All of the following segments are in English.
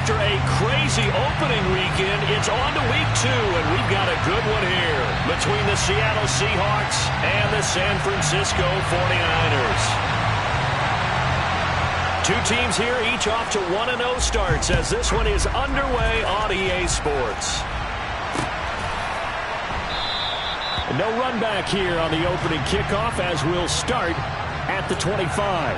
After a crazy opening weekend, it's on to week 2, and we've got a good one here between the Seattle Seahawks and the San Francisco 49ers. Two teams here, each off to 1-0 starts as this one is underway on EA Sports. No run back here on the opening kickoff as we'll start at the 25.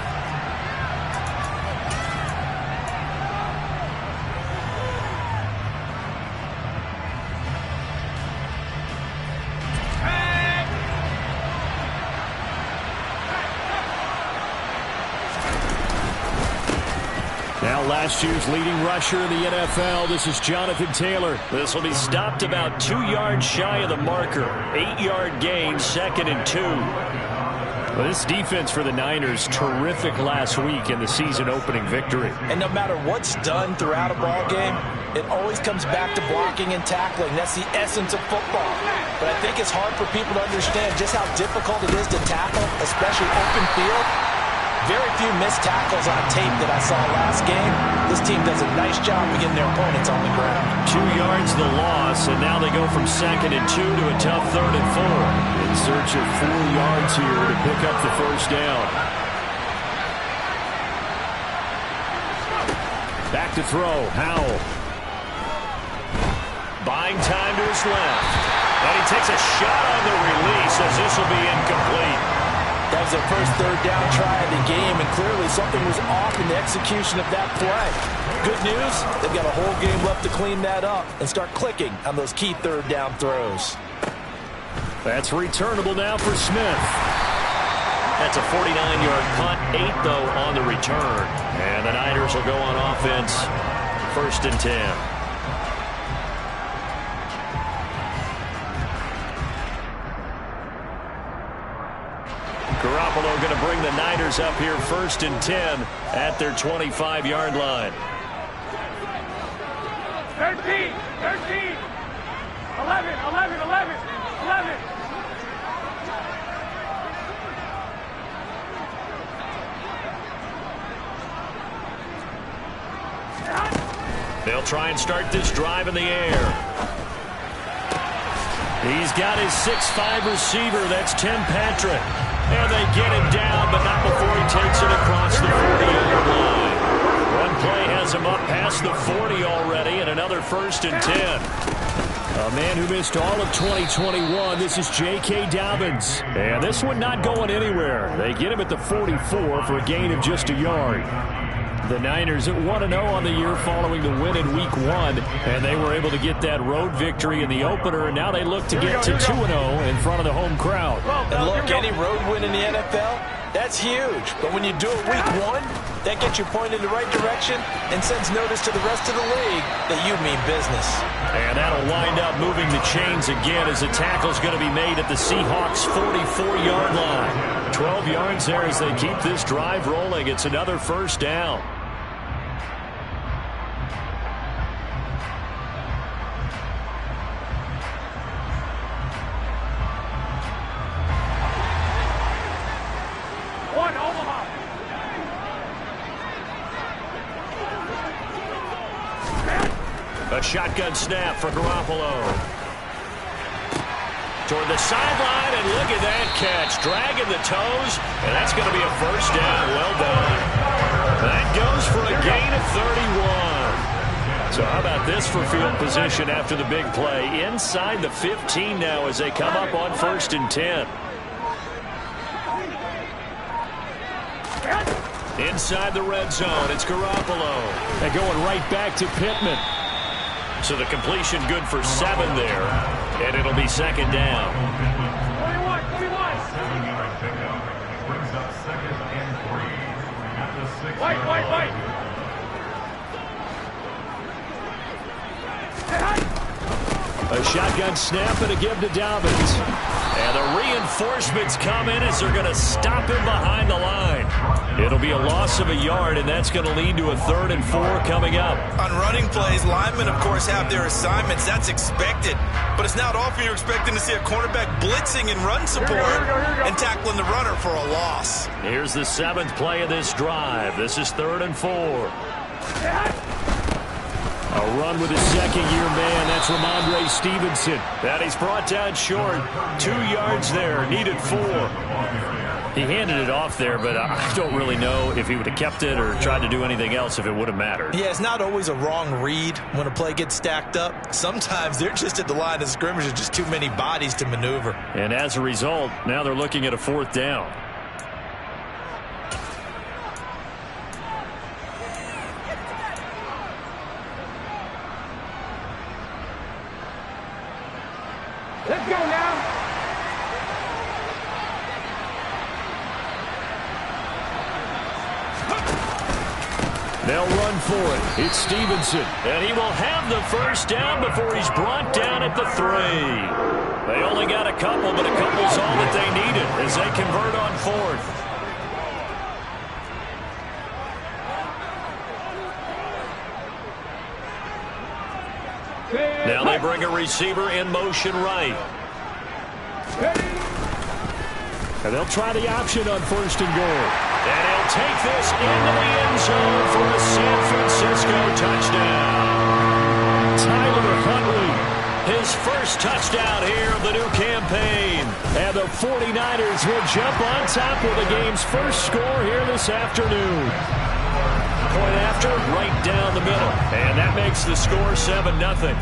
Last year's leading rusher in the NFL, this is Jonathan Taylor. This will be stopped about 2 yards shy of the marker. 8-yard gain, 2nd and 2. Well, this defense for the Niners, terrific last week in the season-opening victory. And no matter what's done throughout a ball game, it always comes back to blocking and tackling. That's the essence of football. But I think it's hard for people to understand just how difficult it is to tackle, especially open field. Very few missed tackles on tape that I saw last game. This team does a nice job of getting their opponents on the ground. 2 yards the loss, and now they go from 2nd and 2 to a tough 3rd and 4. In search of 4 yards here to pick up the first down. Back to throw, Howell. Buying time to his left. And he takes a shot on the release as this will be incomplete. That was their first 3rd down try of the game, and clearly something was off in the execution of that play. Good news, they've got a whole game left to clean that up and start clicking on those key 3rd down throws. That's returnable now for Smith. That's a 49-yard punt, 8 though on the return. And the Niners will go on offense, 1st and 10. Garoppolo going to bring the Niners up here 1st and 10 at their 25-yard line. 13, 11, 11. They'll try and start this drive in the air. He's got his 6'5" receiver. That's Tim Patrick. And they get him down, but not before he takes it across the 40-yard line. One play has him up past the 40 already, and another 1st and 10. A man who missed all of 2021, this is J.K. Dobbins. And this one not going anywhere. They get him at the 44 for a gain of just a yard. The Niners at 1-0 on the year following the win in Week 1, and they were able to get that road victory in the opener, and now they look to get to 2-0 in front of the home crowd. And look, any road win in the NFL, that's huge. But when you do it Week 1, that gets you pointed in the right direction and sends notice to the rest of the league that you mean business. And that'll wind up moving the chains again as the tackle's going to be made at the Seahawks' 44-yard line. 12 yards there as they keep this drive rolling. It's another 1st down. A shotgun snap for Garoppolo. Toward the sideline, and look at that catch. Dragging the toes, and that's going to be a 1st down. Well done. That goes for a gain of 31. So how about this for field position after the big play? Inside the 15 now as they come up on 1st and 10. Inside the red zone, it's Garoppolo. They're going right back to Pittman. So the completion good for 7 there, and it'll be 2nd down. 21. White. A shotgun snap and a give to Dobbins. And the reinforcements come in as they're going to stop him behind the line. It'll be a loss of a yard, and that's going to lead to a 3rd and 4 coming up. On running plays, linemen, of course, have their assignments. That's expected. But it's not often you're expecting to see a cornerback blitzing in run support and tackling the runner for a loss. Here's the 7th play of this drive. This is 3rd and 4. A run with his second-year man. That's Ramondre Stevenson. And he's brought down short. 2 yards there. Needed 4. He handed it off there, but I don't really know if he would have kept it or tried to do anything else if it would have mattered. Yeah, it's not always a wrong read when a play gets stacked up. Sometimes they're just at the line of scrimmage. There's just too many bodies to maneuver. And as a result, now they're looking at a 4th down. Let's go now. They'll run for it. It's Stevenson. And he will have the first down before he's brought down at the 3. They only got a couple, but a couple's all that they needed as they convert on 4th. Now they bring a receiver in motion right. And they'll try the option on 1st and goal. And he'll take this into the end zone for a San Francisco touchdown. Tyler Huntley, his first touchdown here of the new campaign. And the 49ers will jump on top with the game's first score here this afternoon. Point after, right down the middle. And that makes the score 7-0.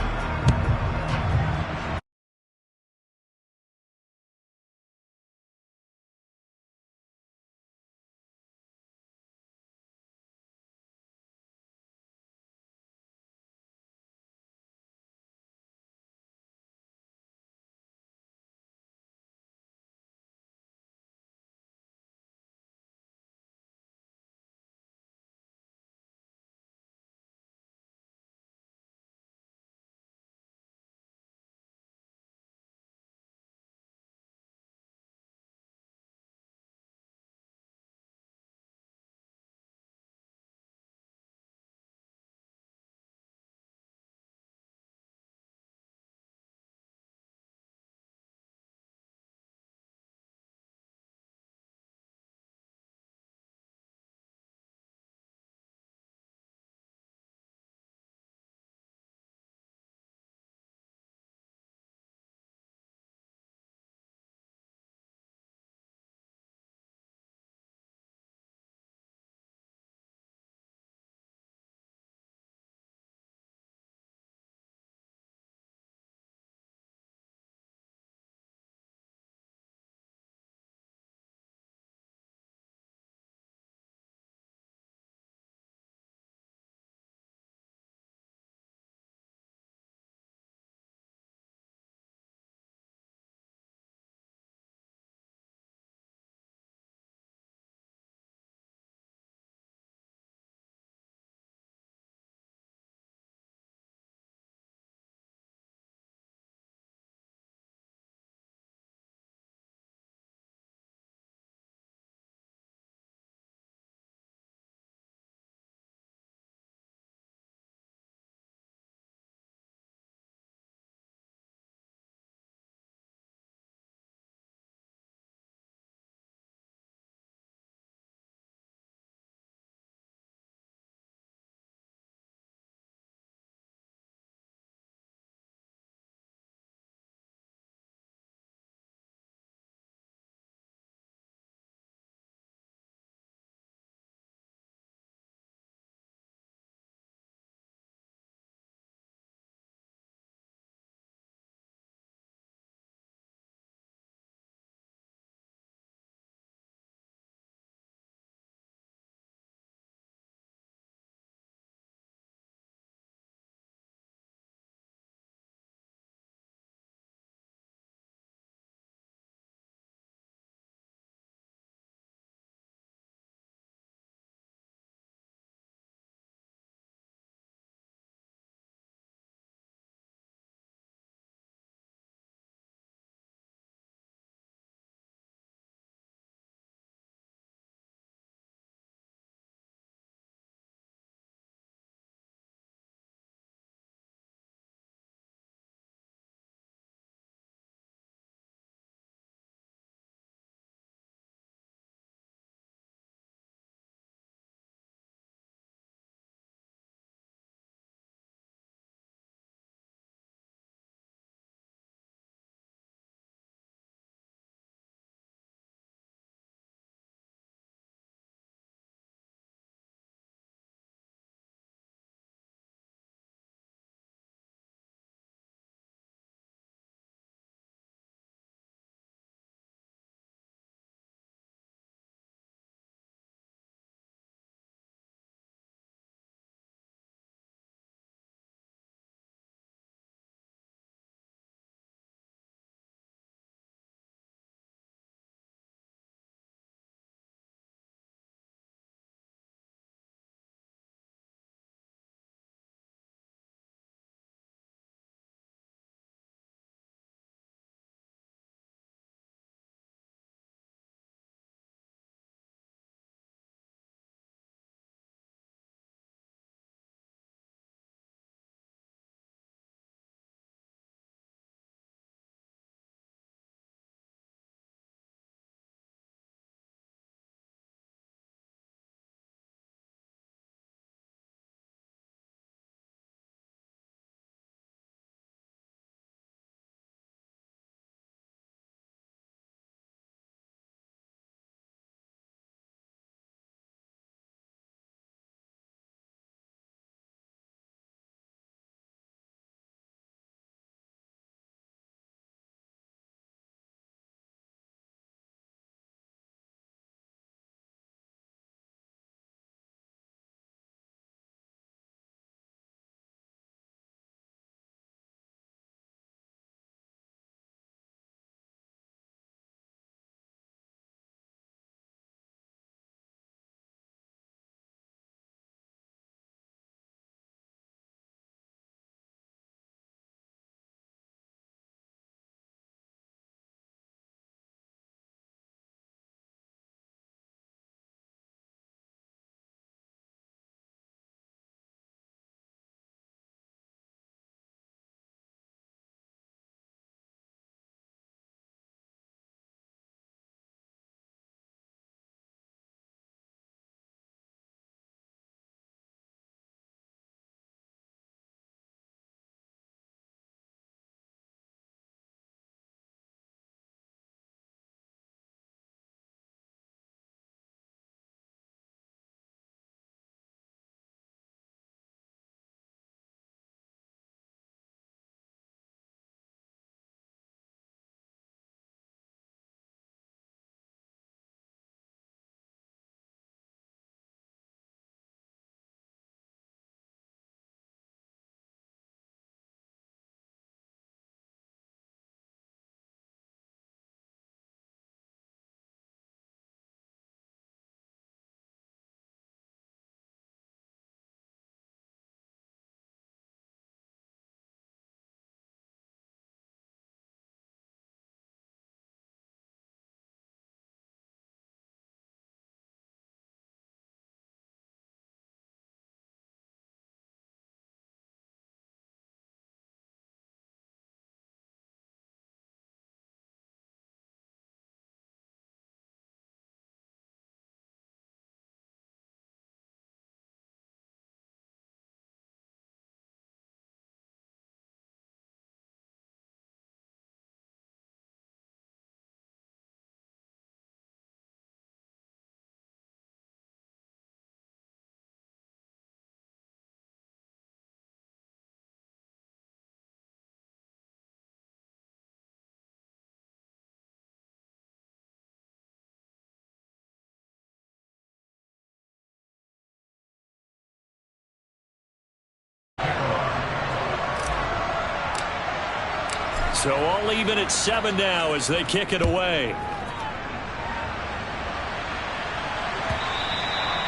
So all even at 7 now as they kick it away.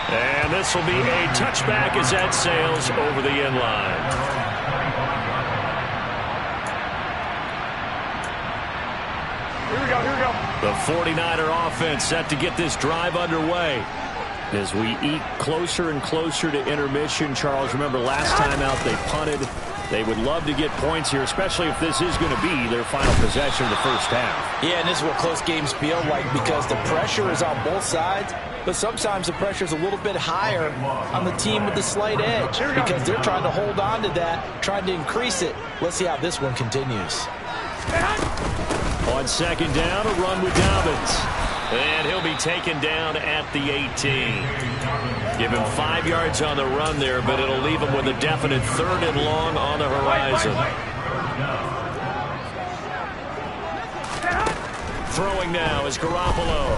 And this will be a touchback as that sails over the end line. Here we go, here we go. The 49er offense set to get this drive underway. As we eat closer and closer to intermission, Charles, remember last time out they punted. They would love to get points here, especially if this is going to be their final possession of the first half. Yeah, and this is what close games feel like because the pressure is on both sides, but sometimes the pressure is a little bit higher on the team with the slight edge because they're trying to hold on to that, trying to increase it. Let's see how this one continues. On second down, a run with Dobbins. And he'll be taken down at the 18. Give him 5 yards on the run there, but it'll leave him with a definite 3rd and long on the horizon. Throwing now is Garoppolo.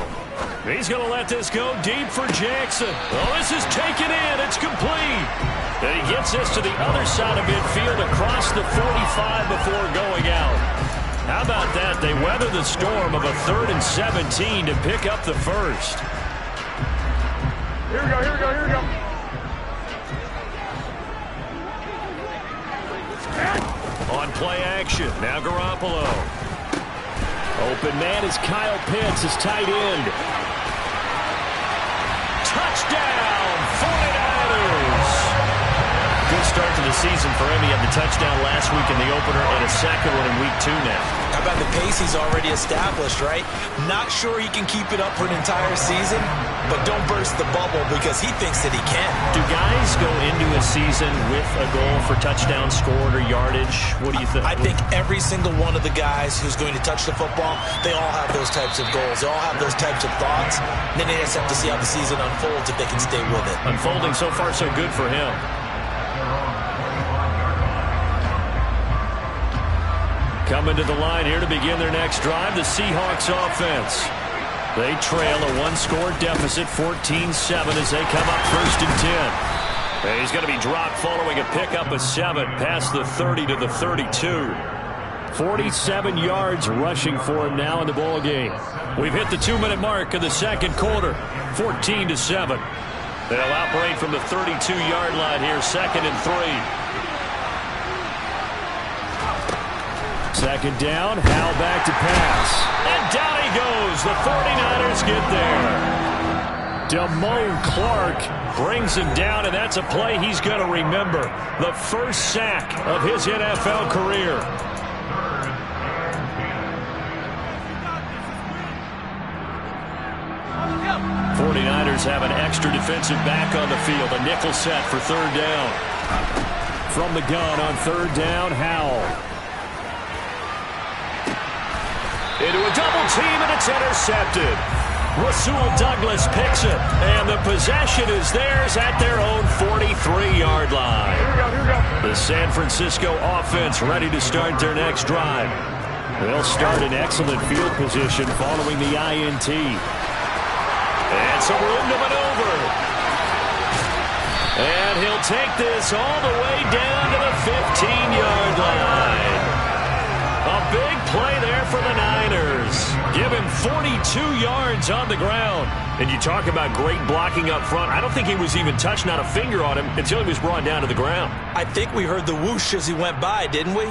He's going to let this go deep for Jackson. Oh, this is taken in. It's complete. And he gets this to the other side of midfield across the 45 before going out. How about that? They weather the storm of a 3rd and 17 to pick up the first. Here we go, here we go, here we go. On play action, now Garoppolo. Open man is Kyle Pitts, his tight end. Touchdown, 49ers! Good start to the season for him. He had the touchdown last week in the opener and a second one in week 2 now. How about the pace he's already established, right? Not sure he can keep it up for an entire season, but don't burst the bubble because he thinks that he can. Do guys go into a season with a goal for touchdown scored or yardage? What do you think? I think every single one of the guys who's going to touch the football, they all have those types of goals. They all have those types of thoughts. Then they just have to see how the season unfolds if they can stay with it. Unfolding so far so good for him. Coming to the line here to begin their next drive, the Seahawks offense. They trail a 1-score deficit, 14-7 as they come up 1st and 10. And he's going to be dropped following a pickup of 7 past the 30 to the 32. 47 yards rushing for him now in the ball game. We've hit the 2-minute mark of the second quarter, 14-7. They'll operate from the 32-yard line here, 2nd and 3. Second down, Howell back to pass. And down he goes. The 49ers get there. Damone Clark brings him down, and that's a play he's going to remember. The first sack of his NFL career. '49ers have an extra defensive back on the field. A nickel set for 3rd down. From the gun on 3rd down, Howell. Into a double team, and it's intercepted. Rasul Douglas picks it, and the possession is theirs at their own 43-yard line. Here we go, here we go. The San Francisco offense ready to start their next drive. They'll start in excellent field position following the INT. And some room to maneuver. And he'll take this all the way down to the 15-yard line. A big play there for the Niners. Give him 42 yards on the ground. And you talk about great blocking up front. I don't think he was even touched, not a finger on him, until he was brought down to the ground. I think we heard the whoosh as he went by, didn't we?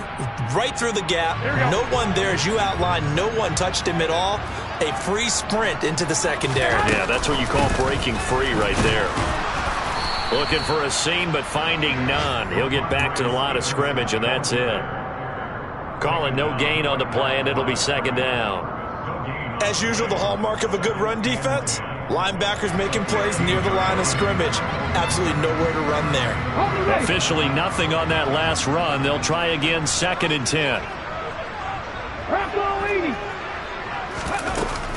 Right through the gap. No one there, as you outlined. No one touched him at all. A free sprint into the secondary. Yeah, that's what you call breaking free right there. Looking for a seam, but finding none. He'll get back to the line of scrimmage, and that's it. Calling no gain on the play, and it'll be 2nd down. As usual, the hallmark of a good run defense, linebackers making plays near the line of scrimmage. Absolutely nowhere to run there. Officially nothing on that last run. They'll try again, 2nd and 10.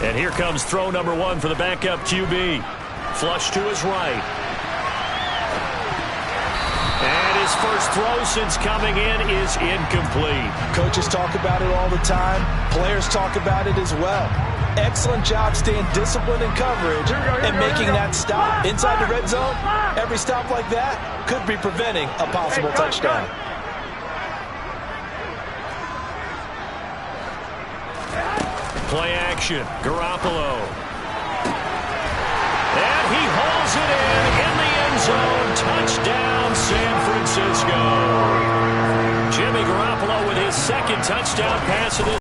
And here comes throw number 1 for the backup QB. Flush to his right. And his first throw since coming in is incomplete. Coaches talk about it all the time. Players talk about it as well. Excellent job staying disciplined in coverage and making that stop. Inside the red zone, every stop like that could be preventing a possible touchdown. Play action. Garoppolo. And he hauls it in the end zone. Touchdown, San Francisco. Jimmy Garoppolo with his second touchdown pass of this